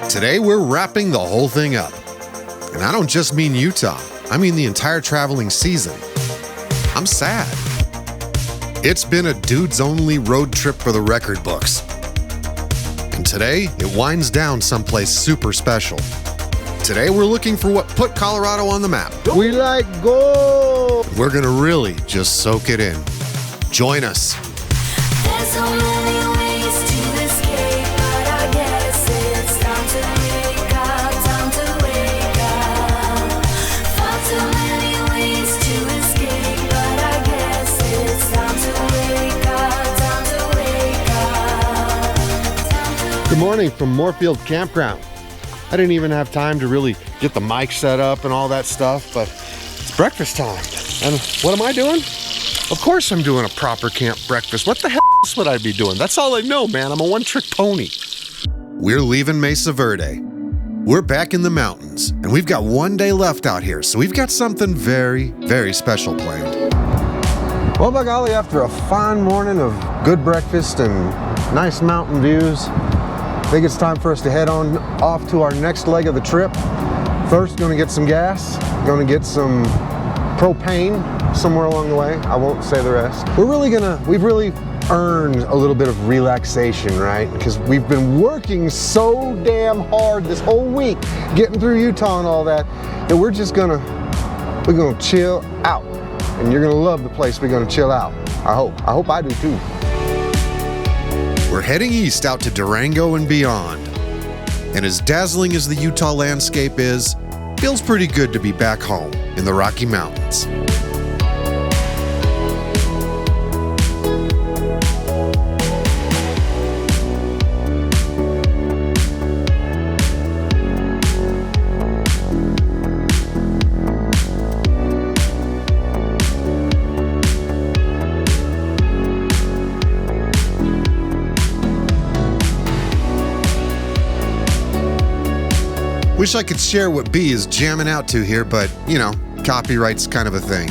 Today we're wrapping the whole thing up. And I don't just mean Utah, I mean the entire traveling season. I'm sad. It's been a dudes-only road trip for the record books. And today, it winds down someplace super special. Today we're looking for what put Colorado on the map. We like gold! We're gonna really just soak it in. Join us. There's so many ways to escape, but I guess it's time to wake up, time to wake up. Far too many ways to escape, but I guess it's time to wake up, time to wake up. Good morning from Moorfield Campground. I didn't even have time to really get the mic set up and all that stuff, but it's breakfast time. And what am I doing? Of course I'm doing a proper camp breakfast. What the hell else would I be doing? That's all I know, man. I'm a one-trick pony. We're leaving Mesa Verde. We're back in the mountains, and we've got one day left out here, so we've got something very, very special planned. Well, by golly, after a fine morning of good breakfast and nice mountain views, I think it's time for us to head on off to our next leg of the trip. First, gonna get some gas, gonna get some propane somewhere along the way. I won't say the rest. We've really earned a little bit of relaxation, right? Because we've been working so damn hard this whole week, getting through Utah and all that, that we're gonna chill out. And you're gonna love the place we're gonna chill out. I hope I do too. We're heading east out to Durango and beyond. And as dazzling as the Utah landscape is, feels pretty good to be back home in the Rocky Mountains. Wish I could share what B is jamming out to here, but, you know, copyright's kind of a thing.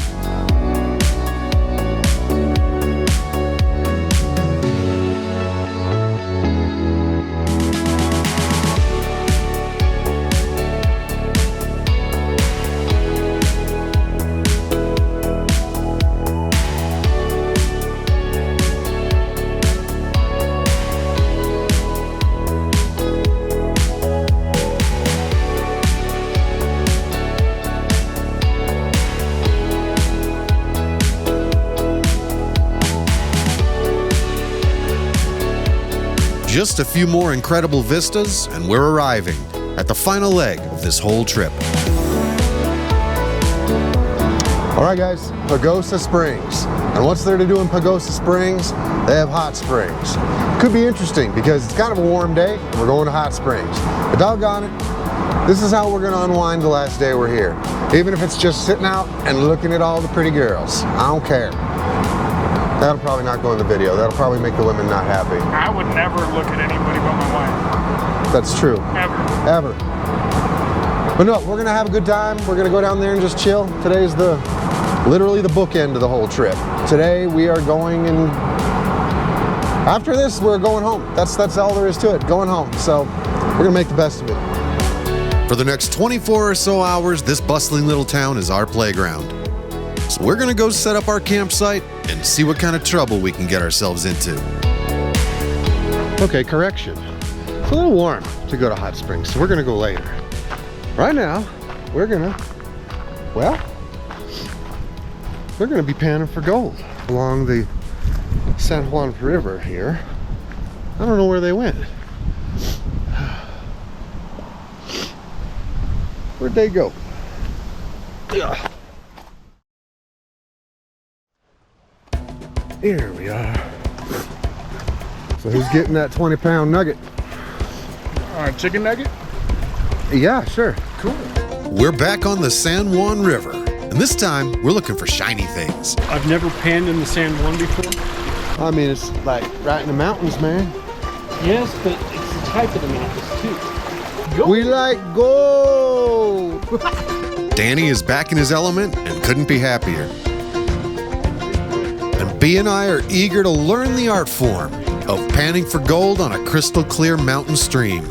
Just a few more incredible vistas, and we're arriving at the final leg of this whole trip. All right, guys, Pagosa Springs. And what's there to do in Pagosa Springs? They have hot springs. Could be interesting because it's kind of a warm day and we're going to hot springs. But doggone it, this is how we're gonna unwind the last day we're here. Even if it's just sitting out and looking at all the pretty girls. I don't care. That'll probably not go in the video. That'll probably make the women not happy. I would never look at anybody but my wife. That's true. Ever. But no, we're gonna have a good time. We're gonna go down there and just chill. Today's literally the bookend of the whole trip. Today we are going, and after this we're going home. That's all there is to it, going home. So we're gonna make the best of it. For the next 24 or so hours, this bustling little town is our playground. So we're gonna go set up our campsite and see what kind of trouble we can get ourselves into. Okay, correction. It's a little warm to go to hot springs, so we're gonna go later. Right now, we're gonna be panning for gold along the San Juan River here. I don't know where they went. Where'd they go? Yeah. Here we are. So who's getting that 20-pound nugget? Chicken nugget? Yeah, sure. Cool. We're back on the San Juan River, and this time we're looking for shiny things. I've never panned in the San Juan before. I mean, it's like right in the mountains, man. Yes, but it's the type of the mountains too. We like gold. Danny is back in his element and couldn't be happier. And B and I are eager to learn the art form of panning for gold on a crystal clear mountain stream.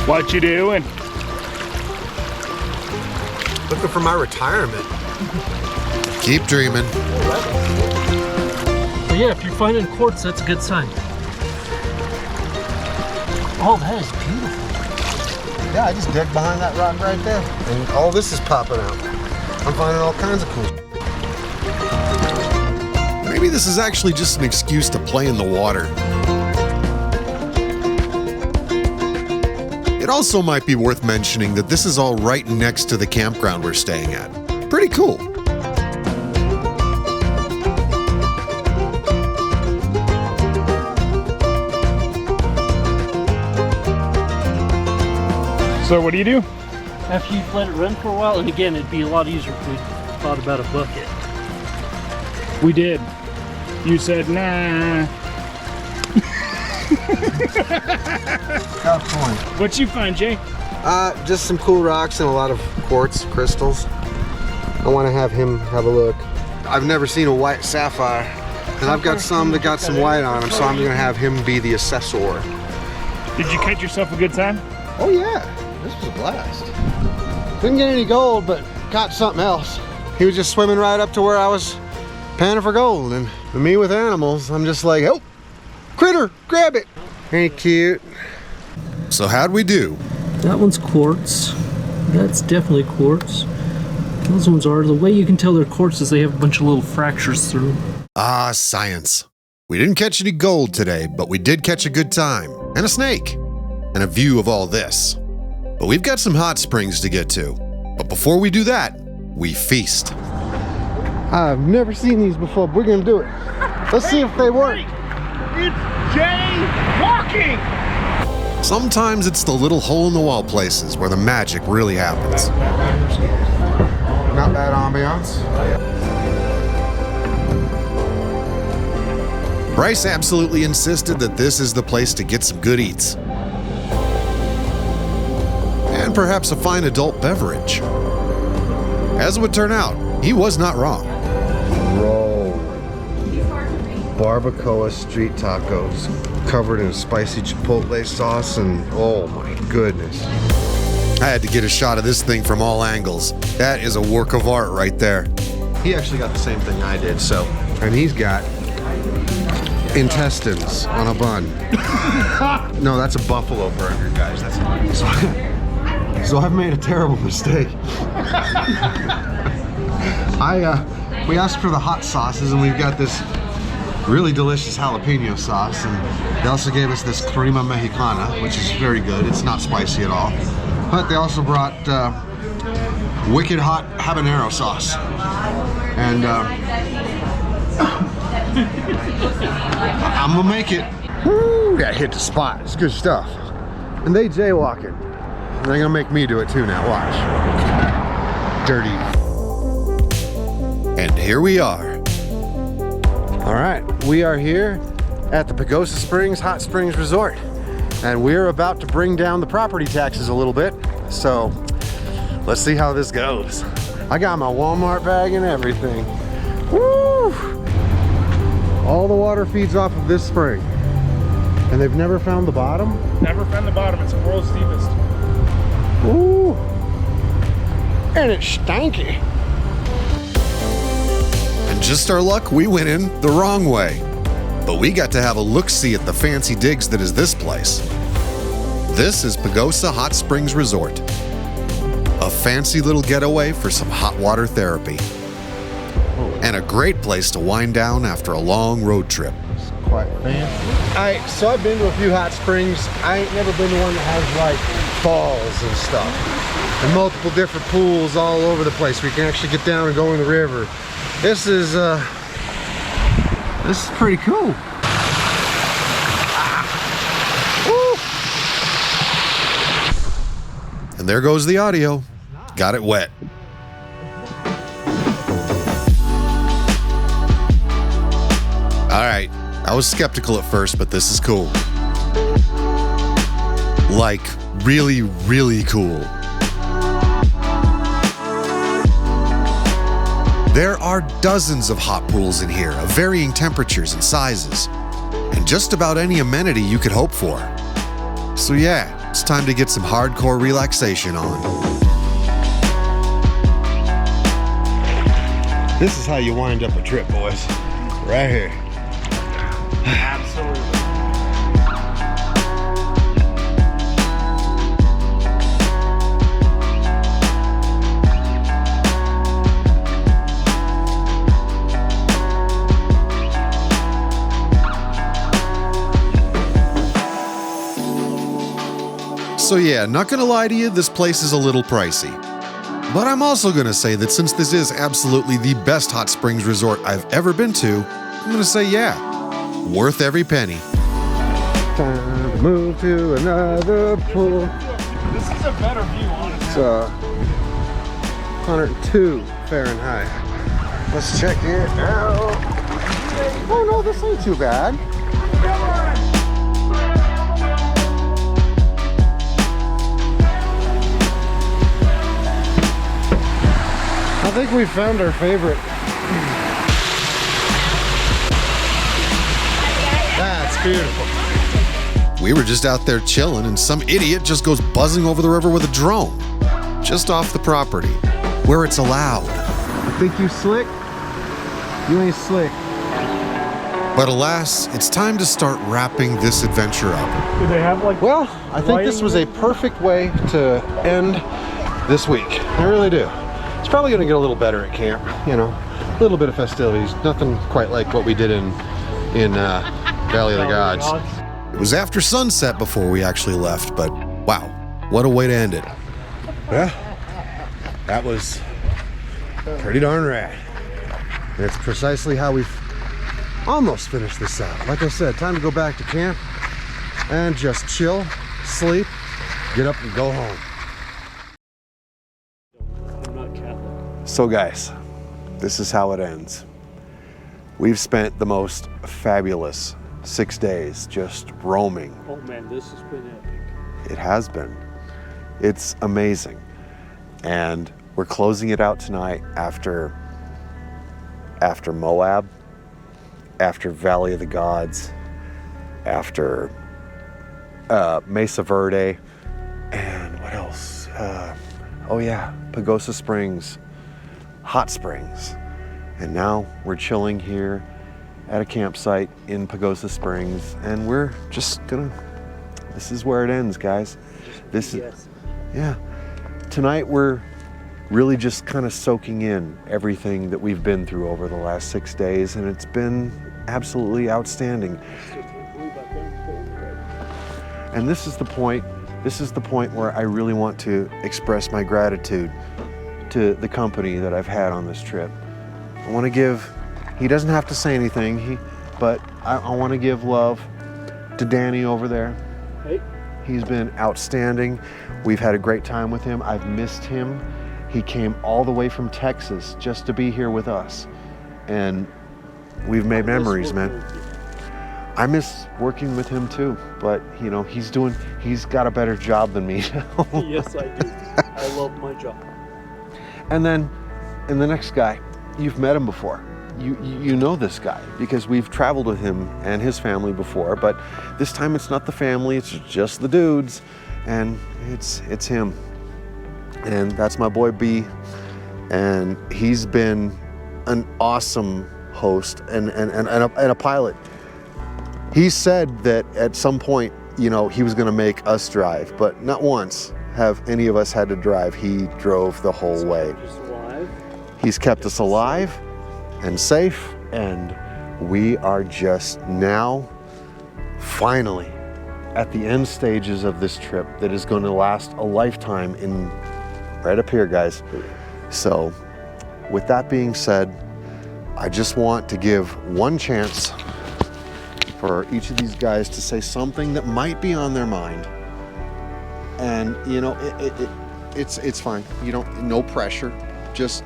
What you doing? Looking for my retirement. Keep dreaming. But yeah, if you're finding quartz, that's a good sign. Oh, that is beautiful. Yeah, I just dug behind that rock right there. And all this is popping out. I'm finding all kinds of cool. Maybe this is actually just an excuse to play in the water. It also might be worth mentioning that this is all right next to the campground we're staying at. Pretty cool. So what do you do? After you've let it run for a while, and again, it'd be a lot easier if we thought about a bucket. We did. You said, nah. Got a point. What'd you find, Jay? Just some cool rocks and a lot of quartz crystals. I want to have him have a look. I've never seen a white sapphire, and I've got some that got some white on them, so I'm gonna have him be the assessor. Did you catch yourself a good time? Oh yeah, this was a blast. Didn't get any gold, but caught something else. He was just swimming right up to where I was panning for gold, and me with animals, I'm just like, oh, critter, grab it. Ain't cute. So how'd we do? That one's quartz. That's definitely quartz. Those ones are. The way you can tell they're quartz is they have a bunch of little fractures through them. Ah, science. We didn't catch any gold today, but we did catch a good time, and a snake, and a view of all this. But we've got some hot springs to get to. But before we do that, we feast. I've never seen these before, but we're gonna do it. Let's see if they work. It's Jay walking! Sometimes it's the little hole-in-the-wall places where the magic really happens. Not bad ambiance. Bryce absolutely insisted that this is the place to get some good eats. And perhaps a fine adult beverage. As it would turn out, he was not wrong. Roll. Barbacoa street tacos covered in spicy chipotle sauce, and oh my goodness. I had to get a shot of this thing from all angles. That is a work of art right there. He actually got the same thing I did, so. And he's got intestines on a bun. No, that's a buffalo burger, guys. So I've made a terrible mistake. We asked for the hot sauces, and we've got this really delicious jalapeno sauce, and they also gave us this crema mexicana, which is very good. It's not spicy at all. But they also brought wicked hot habanero sauce. And I'm gonna make it. Woo, that hit the spot. It's good stuff. And they jaywalking. And they're gonna make me do it too now. Watch. Dirty. And here we are. All right, we are here at the Pagosa Springs Hot Springs Resort, and we're about to bring down the property taxes a little bit. So let's see how this goes. I got my Walmart bag and everything. Woo! All the water feeds off of this spring, and they've never found the bottom. Never found the bottom. It's the world's deepest. Ooh! And it's stanky. And just our luck, we went in the wrong way. But we got to have a look-see at the fancy digs that is this place. This is Pagosa Hot Springs Resort. A fancy little getaway for some hot water therapy. And a great place to wind down after a long road trip. Quite fancy. So I've been to a few hot springs. I ain't never been to one that has like falls and stuff. And multiple different pools all over the place. We can actually get down and go in the river. This is pretty cool. And there goes the audio. Got it wet. All right, I was skeptical at first, but this is cool. Like, really, really cool. There are dozens of hot pools in here of varying temperatures and sizes, and just about any amenity you could hope for. So yeah, It's time to get some hardcore relaxation on. This is how you wind up a trip, boys. Right here. Absolutely. So yeah, not gonna lie to you, this place is a little pricey. But I'm also gonna say that since this is absolutely the best hot springs resort I've ever been to, I'm gonna say yeah, worth every penny. Time to move to another pool. This is a better view, honestly. It's 102 Fahrenheit. Let's check it out. Oh no, this ain't too bad. I think we found our favorite. That's beautiful. We were just out there chilling and some idiot just goes buzzing over the river with a drone. Just off the property, where it's allowed. I think you slick? You ain't slick. But alas, it's time to start wrapping this adventure up. Do they have like? Well, I think this was a perfect way to end this week. I really do. It's probably gonna get a little better at camp, you know. A little bit of festivities. Nothing quite like what we did in Valley of the Gods. It was after sunset before we actually left, but wow, what a way to end it. Yeah, that was pretty darn rad. And it's precisely how we've almost finished this out. Like I said, time to go back to camp and just chill, sleep, get up and go home. I'm not Catholic. So guys, this is how it ends. We've spent the most fabulous 6 days just roaming. Oh man, this has been epic. It has been. It's amazing. And we're closing it out tonight after Moab, after Valley of the Gods, after Mesa Verde, and what else? Oh yeah, Pagosa Springs, hot springs. And now we're chilling here at a campsite in Pagosa Springs, and we're just gonna, this is where it ends, guys. This is, yeah. Tonight we're really just kind of soaking in everything that we've been through over the last 6 days, and it's been absolutely outstanding. And this is the point where I really want to express my gratitude to the company that I've had on this trip. I want to give, he doesn't have to say anything, but I want to give love to Danny over there. Hey. He's been outstanding. We've had a great time with him. I've missed him. He came all the way from Texas just to be here with us. And we've made memories, man. I miss working with him too, but you know, he's got a better job than me. Yes, I do. I love my job. And then, and the next guy, you've met him before. You know this guy because we've traveled with him and his family before, but this time it's not the family, it's just the dudes, and it's him. And that's my boy B, and he's been an awesome host and a pilot. He said that at some point, you know, he was gonna make us drive, but not once have any of us had to drive. He drove the whole way. He's kept us alive and safe, and we are just now finally at the end stages of this trip that is going to last a lifetime in right up here, guys. So with that being said, I just want to give one chance for each of these guys to say something that might be on their mind. And you know, it's fine. You don't, no pressure. Just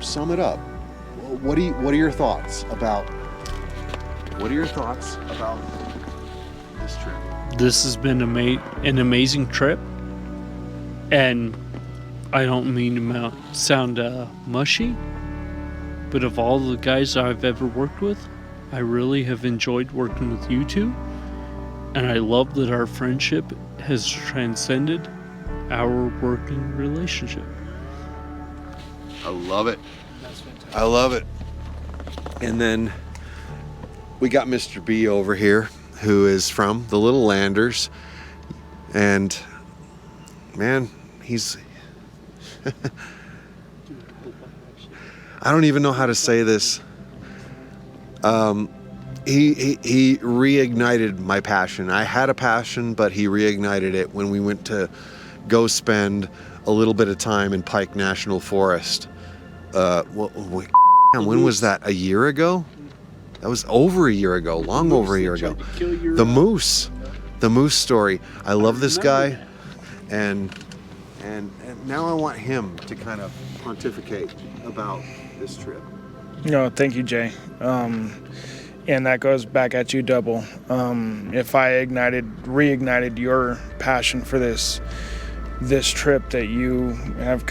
sum it up. What are your thoughts about this trip? This has been an amazing trip, and I don't mean to sound mushy, but of all the guys I've ever worked with, I really have enjoyed working with you two. And I love that our friendship has transcended our working relationship. I love it. I love it. And then we got Mr. B over here, who is from the Little Landers. And man, he's I don't even know how to say this. He reignited my passion. I had a passion, but he reignited it when we went to go spend a little bit of time in Pike National Forest. When was that? A year ago? That was over a year ago, long over a year ago. The moose story. I love this guy, and now I want him to kind of pontificate about this trip. No, thank you, Jay. And that goes back at you double. If I reignited your passion for this trip that you have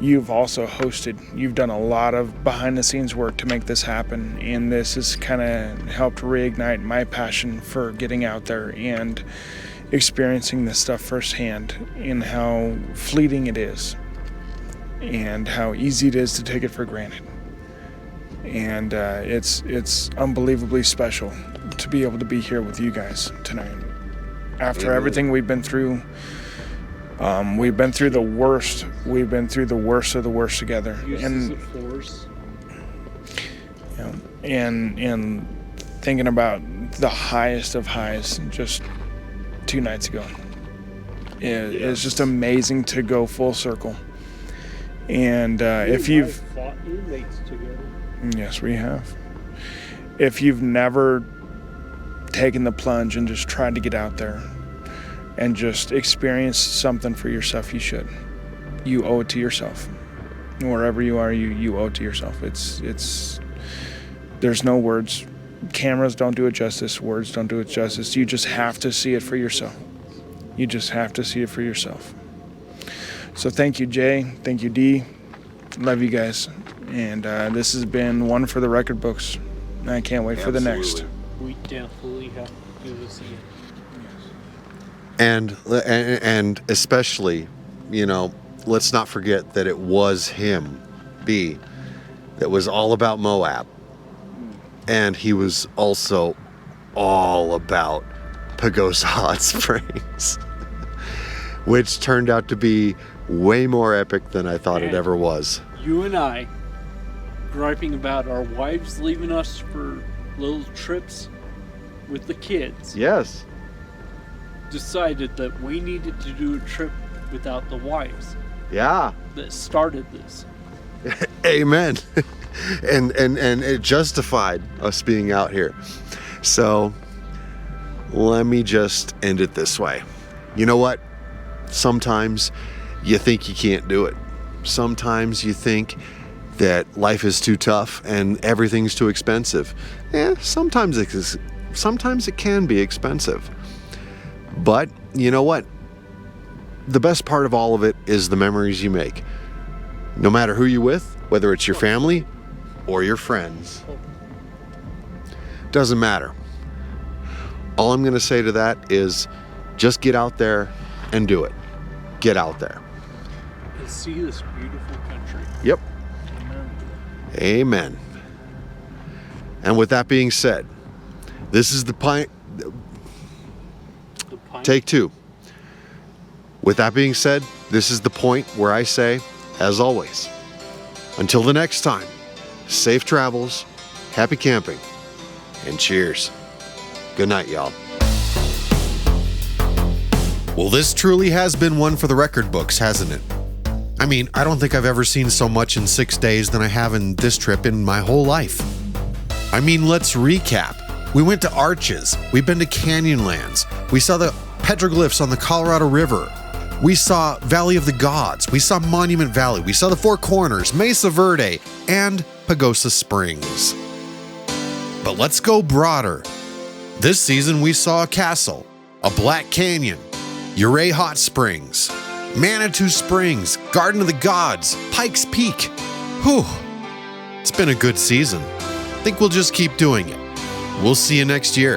you've also hosted. You've done a lot of behind the scenes work to make this happen, and this has kind of helped reignite my passion for getting out there and experiencing this stuff firsthand, and how fleeting it is and how easy it is to take it for granted. And it's unbelievably special to be able to be here with you guys tonight. After everything we've been through, we've been through the worst. We've been through the worst of the worst together. And thinking about the highest of highs just 2 nights ago. It's just amazing to go full circle. And if you've fought inmates together. Yes, we have. If you've never taken the plunge and just tried to get out there and just experience something for yourself, you should. You owe it to yourself. Wherever you are, you owe it to yourself. It's there's no words. Cameras don't do it justice. Words don't do it justice. You just have to see it for yourself. You just have to see it for yourself. So thank you, Jay. Thank you, Dee. Love you guys. And this has been one for the record books. I can't wait for the next. We definitely have to do this again. And especially, let's not forget that it was him, B, that was all about Moab. And he was also all about Pagosa Hot Springs, which turned out to be way more epic than I thought it ever was. You and I, griping about our wives leaving us for little trips with the kids. Yes. Decided that we needed to do a trip without the wives. Yeah. That started this. Amen. and it justified us being out here. So let me just end it this way. You know what? Sometimes you think you can't do it. Sometimes you think that life is too tough and everything's too expensive. Sometimes it can be expensive. But you know what? The best part of all of it is the memories you make. No matter who you're with, whether it's your family or your friends. Doesn't matter. All I'm going to say to that is just get out there and do it. Get out there. And see this beautiful country. Yep. Amen. And with that being said, this is the pint. Take 2. With that being said, this is the point where I say, as always, until the next time, safe travels, happy camping, and cheers. Good night, y'all. Well, this truly has been one for the record books, hasn't it? I mean, I don't think I've ever seen so much in 6 days than I have in this trip in my whole life. I mean, let's recap. We went to Arches. We've been to Canyonlands. We saw the petroglyphs on the Colorado River. We saw Valley of the Gods. We saw Monument Valley. We saw the Four Corners, Mesa Verde, and Pagosa Springs. But let's go broader. This season we saw a castle, a Black Canyon, Ouray Hot Springs, Manitou Springs, Garden of the Gods, Pikes Peak. Whew. It's been a good season. I think we'll just keep doing it. We'll see you next year.